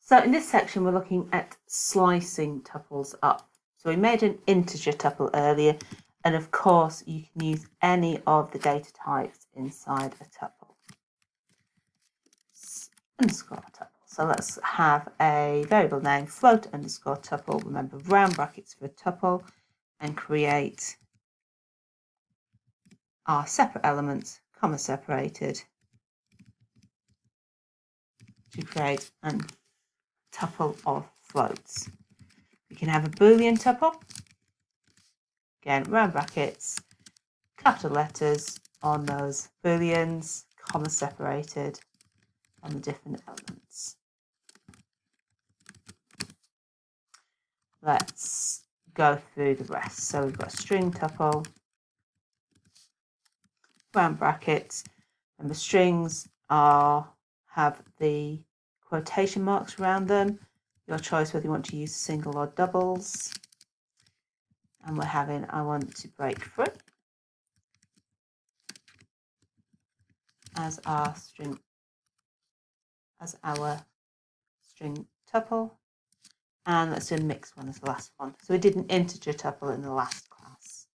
So in this section, we're looking at slicing tuples up. So we made an integer tuple earlier, and of course you can use any of the data types inside a tuple. Underscore tuple. So let's have a variable name, float underscore tuple. Remember, round brackets for a tuple, and create our separate elements, comma separated, to create a tuple of floats. We can have a Boolean tuple. Again, round brackets, capital letters on those booleans, comma separated on the different elements. Let's go through the rest. So we've got a string tuple, round brackets, and the strings have the quotation marks around them. Your choice whether you want to use single or doubles. And we're having I want to break free as our string tuple. And let's do a mixed one as the last one. So we did an integer tuple in the last class.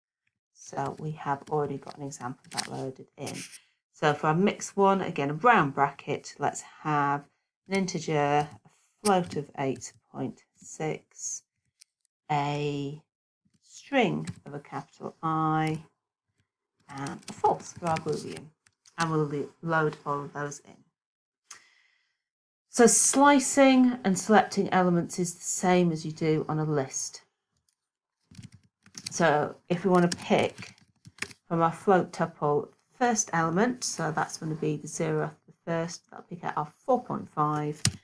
So we have already got an example of that loaded in. So for our mixed one, again, a round bracket, let's have an integer, a float of 8.6, a string of a capital I, and a false for our Boolean. And we'll load all of those in. So slicing and selecting elements is the same as you do on a list. So if we want to pick from our float tuple first element, so that's going to be the 0th, the first, that'll pick out our 4.5.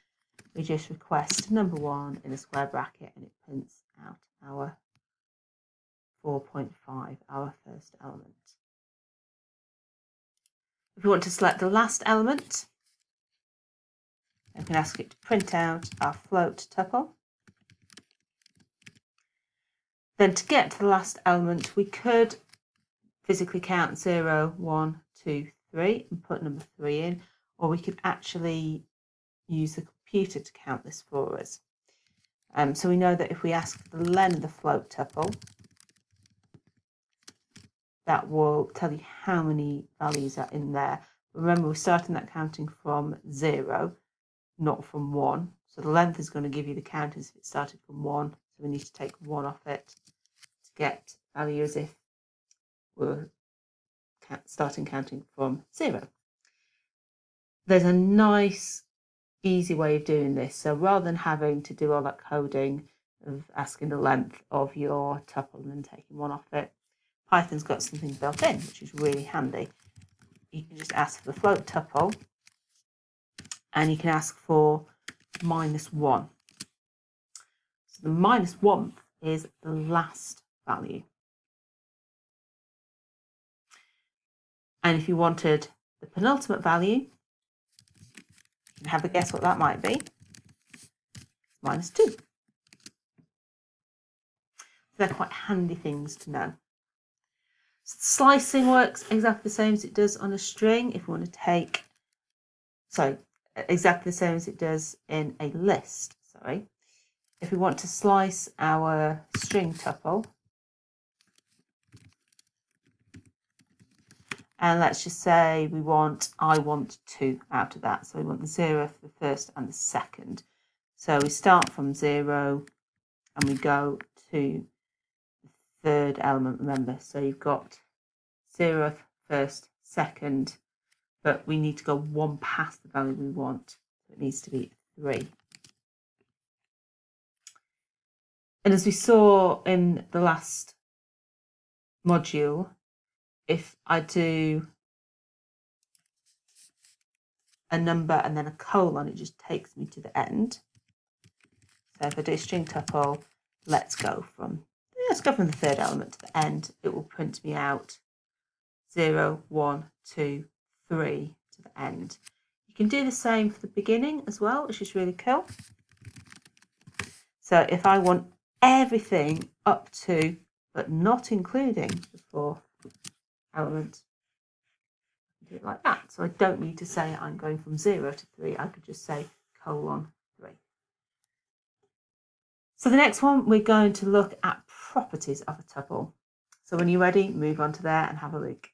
We just request number 1 in a square bracket and it prints out our 4.5, our first element. If we want to select the last element, I can ask it to print out our float tuple. Then to get to the last element, we could physically count 0, 1, 2, 3 and put number 3 in, or we could actually use the computer to count this for us. So we know that if we ask for the len of the float tuple, that will tell you how many values are in there. Remember, we're starting that counting from 0, not from 1. So the length is going to give you the count as if it started from 1. So we need to take 1 off it to get value as if we're starting counting from 0. There's a nice, easy way of doing this. So rather than having to do all that coding of asking the length of your tuple and then taking 1 off it, Python's got something built in, which is really handy. You can just ask for the float tuple, and you can ask for -1. So the -1 is the last value. And if you wanted the penultimate value, you can have a guess what that might be. -2. So they're quite handy things to know. So slicing works exactly the same as it does on a string. If we want to take, exactly the same as it does in a list, If we want to slice our string tuple, and let's just say I want 2 out of that. So we want the 0th, the 1st and the 2nd. So we start from 0 and we go to the 3rd element, remember. So you've got 0th, 1st, 2nd, but we need to go 1 past the value we want. So it needs to be 3. And as we saw in the last module, if I do a number and then a colon, it just takes me to the end. So if I do string tuple, let's go from the 3rd element to the end. It will print me out 0, 1, 2, 3 to the end. You can do the same for the beginning as well, which is really cool. So if I want everything up to, but not including the 4th element, I do it like that. So I don't need to say I'm going from 0 to 3. I could just say :3. So the next one, we're going to look at properties of a tuple. So when you're ready, move on to there and have a look.